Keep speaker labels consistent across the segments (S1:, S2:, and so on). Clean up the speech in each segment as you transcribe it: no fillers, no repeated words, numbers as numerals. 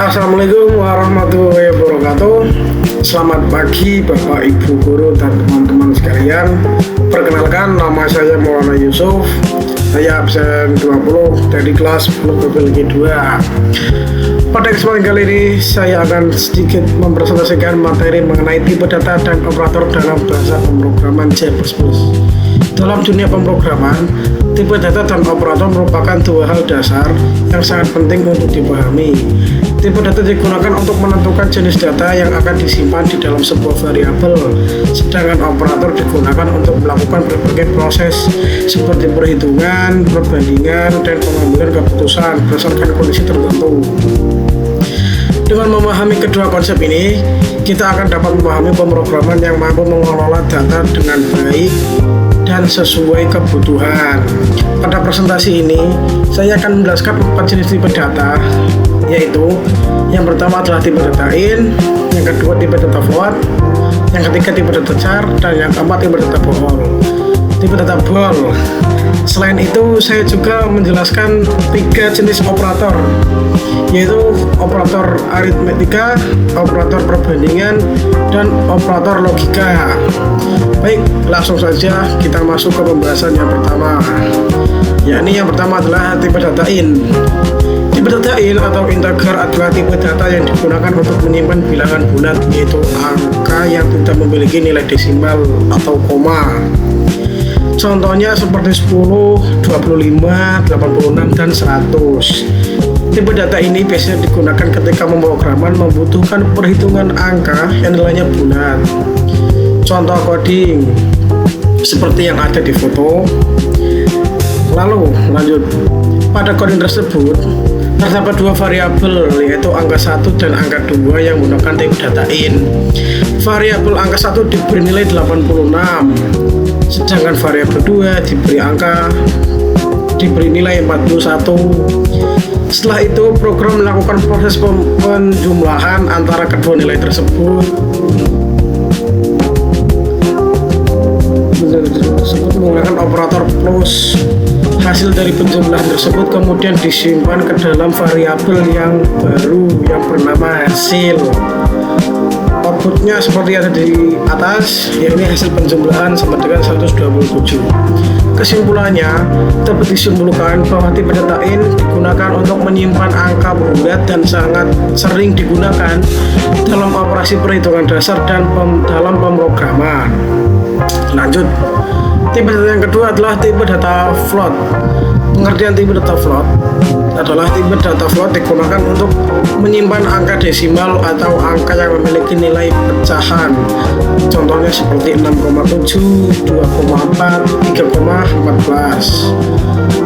S1: Assalamualaikum warahmatullahi wabarakatuh. Selamat pagi Bapak Ibu Guru dan teman-teman sekalian. Perkenalkan, nama saya Maulana Yusuf. Saya absen 20 dari kelas 10 BPLG 2. Pada kesempatan kali ini saya akan sedikit mempresentasikan materi mengenai tipe data dan operator dalam bahasa pemrograman C++. Dalam dunia pemrograman, tipe data dan operator merupakan dua hal dasar yang sangat penting untuk dipahami. Tipe data digunakan untuk menentukan jenis data yang akan disimpan di dalam sebuah variabel, sedangkan operator digunakan untuk melakukan berbagai proses seperti perhitungan, perbandingan, dan pengambilan keputusan berdasarkan kondisi tertentu. Dengan memahami kedua konsep ini, kita akan dapat memahami pemrograman yang mampu mengelola data dengan baik dan sesuai kebutuhan. Pada presentasi ini, saya akan menjelaskan 4 jenis tipe data, yaitu yang pertama adalah tipe data in, yang kedua tipe data float, yang ketiga tipe data char, dan yang keempat tipe data ball. Tipe data ball. Selain itu, saya juga menjelaskan 3 jenis operator, yaitu operator aritmetika, operator perbandingan, dan operator logika. Baik, langsung saja kita masuk ke pembahasan yang pertama, yakni yang pertama adalah tipe data in. Tipe data in atau integer adalah tipe data yang digunakan untuk menyimpan bilangan bulat, yaitu angka yang tidak memiliki nilai desimal atau koma. Contohnya seperti 10, 25, 86, dan 100. Tipe data ini biasanya digunakan ketika pemrograman membutuhkan perhitungan angka yang nilainya bulat. Contoh coding seperti yang ada di foto. Lalu lanjut, pada coding tersebut terdapat 2 variabel, yaitu angka 1 dan angka 2 yang menggunakan tipe data in. Variabel angka 1 diberi nilai 86, sedangkan variabel 2 diberi nilai 41. Setelah itu, program melakukan proses penjumlahan antara kedua nilai tersebut menggunakan operator plus. Hasil dari penjumlahan tersebut kemudian disimpan ke dalam variabel yang baru yang bernama hasil. Outputnya seperti ada di atas, yakni hasil penjumlahan sama dengan 127. Kesimpulannya, dapat disimpulkan bahwa tipe data in digunakan untuk menyimpan angka bulat dan sangat sering digunakan dalam operasi perhitungan dasar dan dalam pemrograman. Lanjut, tipe data yang kedua adalah tipe data float. Pengertian tipe data float adalah tipe data float digunakan untuk menyimpan angka desimal atau angka yang memiliki nilai pecahan. Contohnya seperti 6,7, 2,4, 3,14.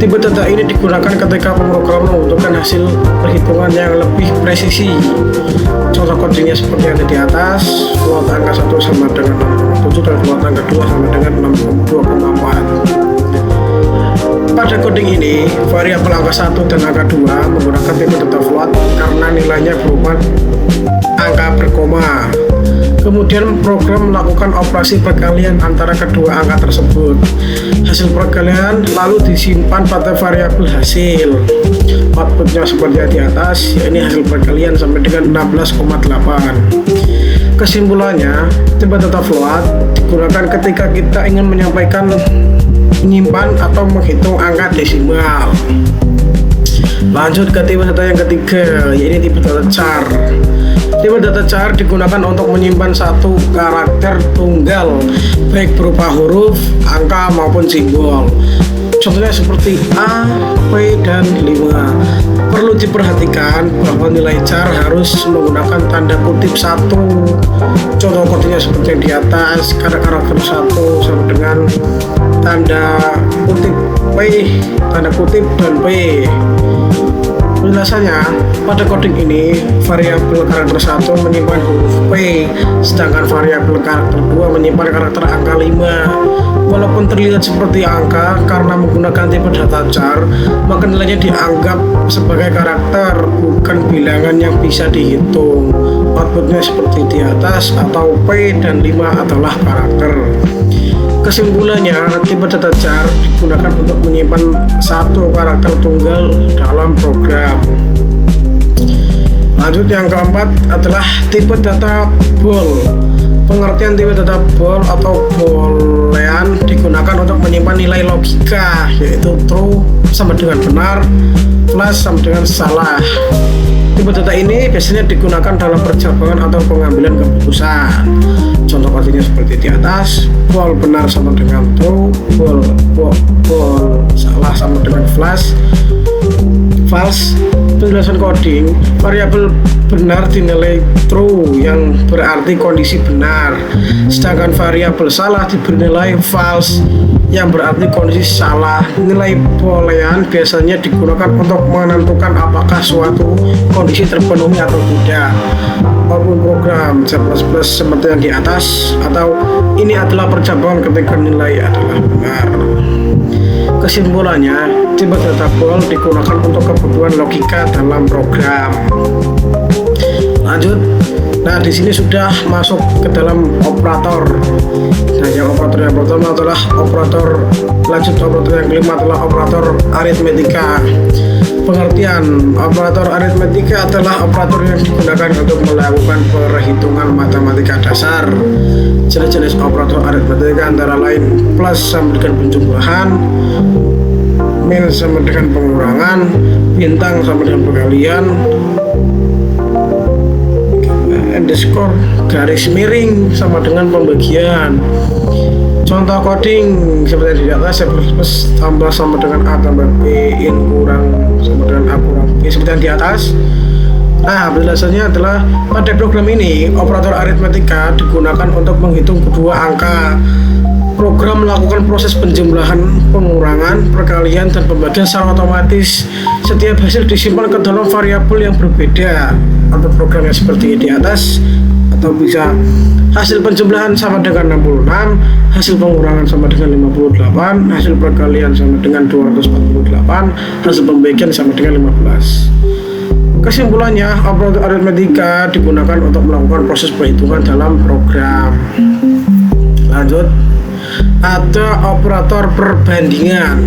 S1: Tipe data ini digunakan ketika pemrograman membutuhkan hasil perhitungan yang lebih presisi. Contoh codingnya seperti yang ada di atas. Float angka 1 sama dengan 6,7 dan float angka 2 sama dengan 2,4. Pada coding ini, variabel angka 1 dan angka 2 menggunakan tipe data float karena nilainya berupa angka berkoma. Kemudian program melakukan operasi perkalian antara kedua angka tersebut. Hasil perkalian lalu disimpan pada variabel hasil. Outputnya seperti yang di atas, yakni hasil perkalian sampai dengan 16,8. Kesimpulannya, tipe data float digunakan ketika kita ingin menyimpan atau menghitung angka desimal. Lanjut ke tipe data yang ketiga, yaitu tipe data char. Tipe data char digunakan untuk menyimpan satu karakter tunggal, baik berupa huruf, angka, maupun simbol. Contohnya seperti A, P, dan 5. Perlu diperhatikan bahwa nilai char harus menggunakan tanda kutip 1. Contoh kodenya seperti yang di atas, karakter 1 sama dengan tanda kutip P, tanda kutip, dan P. Penjelasannya, pada coding ini variabel karakter 1 menyimpan huruf P, sedangkan variabel karakter 2 menyimpan karakter angka 5. Walaupun terlihat seperti angka, karena menggunakan tipe data char, maka nilainya dianggap sebagai karakter, bukan bilangan yang bisa dihitung. Outputnya seperti di atas, atau P dan 5 adalah karakter. Kesimpulannya, tipe data char digunakan untuk menyimpan satu karakter tunggal dalam program. Lanjut, yang keempat adalah tipe data bool. Pengertian tipe data bool atau boolean digunakan untuk menyimpan nilai logika, yaitu true sama dengan benar, false sama dengan salah. Tipe data ini biasanya digunakan dalam perjabangan atau pengambilan keputusan. Contoh artinya seperti di atas: bool benar sama dengan true, bool salah sama dengan false. Penjelasan coding: variabel benar dinilai true yang berarti kondisi benar, sedangkan variabel salah diberi nilai false yang berarti kondisi salah. Nilai boolean biasanya digunakan untuk menentukan apakah suatu kondisi terpenuhi atau tidak. Output program C++ seperti yang di atas, atau ini adalah perjabaran ketika nilai adalah benar. Kesimpulannya, tipe data bool digunakan untuk kebutuhan logika dalam program. Lanjut. Nah, di sini sudah masuk ke dalam operator. Nah, yang operator yang pertama adalah operator. Lanjut, operator yang kelima adalah operator aritmetika. Pengertian: operator aritmetika adalah operator yang digunakan untuk melakukan perhitungan matematika dasar. Jenis-jenis operator aritmetika antara lain plus sama dengan penjumlahan, min sama dengan pengurangan, bintang sama dengan pengalian, underscore garis miring sama dengan pembagian. Contoh coding seperti di atas: C++ tambah sama dengan A tambah B, in kurang sama dengan A kurang B, seperti yang di atas. Nah, penjelasannya adalah pada program ini operator aritmetika digunakan untuk menghitung kedua angka. Program melakukan proses penjumlahan, pengurangan, perkalian, dan pembagian secara otomatis. Setiap hasil disimpan ke dalam variabel yang berbeda. Untuk programnya seperti di atas, atau bisa hasil penjumlahan sama dengan 66, hasil pengurangan sama dengan 58, hasil perkalian sama dengan 248, hasil pembagian sama dengan 15. Kesimpulannya, operator aritmetika digunakan untuk melakukan proses perhitungan dalam program. Lanjut, ada operator perbandingan.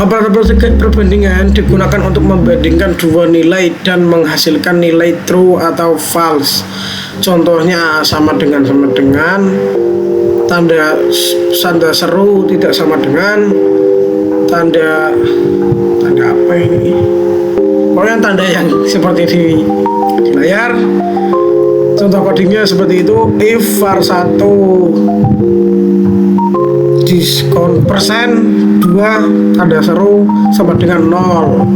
S1: Operator perbandingan digunakan untuk membandingkan dua nilai dan menghasilkan nilai true atau false. Contohnya sama dengan, tanda seru tidak sama dengan, tanda apa ini? Pokoknya tanda yang seperti di layar. Contoh codingnya seperti itu: if var1 diskon persen 2 tanda seru sama dengan 0.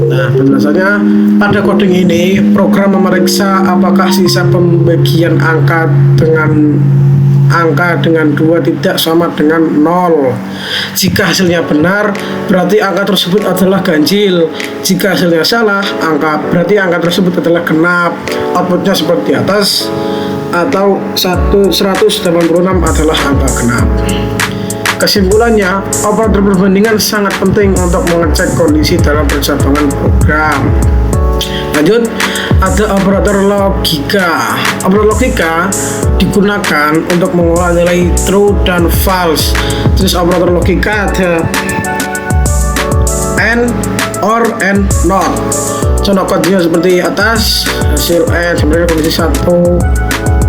S1: Nah, penjelasannya, pada coding ini program memeriksa apakah sisa pembagian angka dengan 2 tidak sama dengan 0. Jika hasilnya benar, berarti angka tersebut adalah ganjil. Jika hasilnya salah, berarti angka tersebut adalah genap. Outputnya seperti atas, atau 186 adalah angka genap. Kesimpulannya, operator perbandingan sangat penting untuk mengecek kondisi dalam perjalangan program. Lanjut, ada operator logika. Operator logika digunakan untuk mengolah nilai true dan false. Jenis operator logika ada and, or, and not. Contoh kodenya seperti atas: hasil and sebenarnya kondisi 1,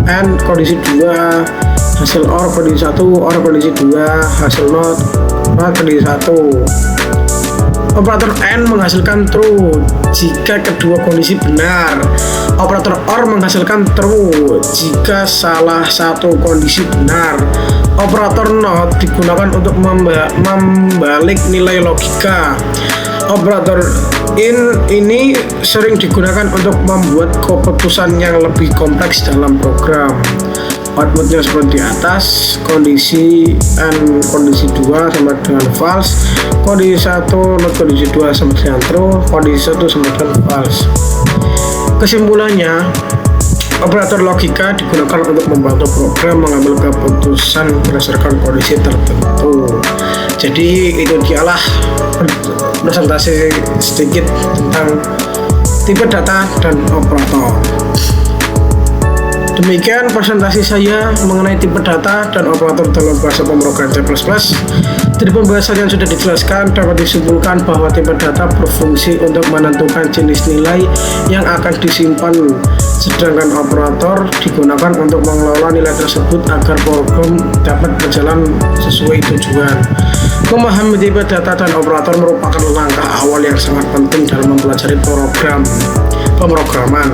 S1: and kondisi 2, hasil or kondisi 1, or kondisi 2, hasil not kondisi 1. Operator AND menghasilkan true jika kedua kondisi benar. Operator OR menghasilkan true jika salah satu kondisi benar. Operator NOT digunakan untuk membalik nilai logika. Operator IN ini sering digunakan untuk membuat keputusan yang lebih kompleks dalam program. Outputnya seperti di atas: kondisi N kondisi 2 sama dengan false, kondisi 1 not kondisi 2 sama dengan true, kondisi 1 sama dengan false. Kesimpulannya, operator logika digunakan untuk membantu program mengambil keputusan berdasarkan kondisi tertentu. Jadi itu dialah presentasi sedikit tentang tipe data dan operator. Demikian presentasi saya mengenai tipe data dan operator dalam bahasa pemrograman C++. Dari pembahasan yang sudah dijelaskan dapat disimpulkan bahwa tipe data berfungsi untuk menentukan jenis nilai yang akan disimpan, sedangkan operator digunakan untuk mengelola nilai tersebut agar program dapat berjalan sesuai tujuan. Memahami tipe data dan operator merupakan langkah awal yang sangat penting dalam mempelajari pemrograman,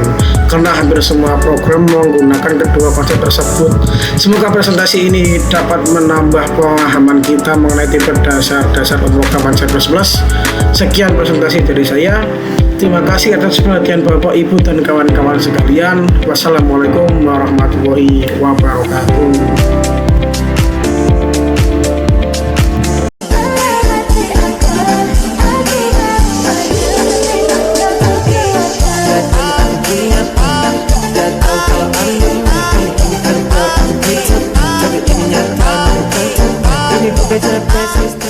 S1: karena hampir semua program menggunakan kedua konsep tersebut. Semoga presentasi ini dapat menambah pemahaman kita mengenai tipe dasar-dasar pemrograman C++. Sekian presentasi dari saya. Terima kasih atas perhatian Bapak, Ibu, dan kawan-kawan sekalian. Wassalamualaikum warahmatullahi wabarakatuh.
S2: Better places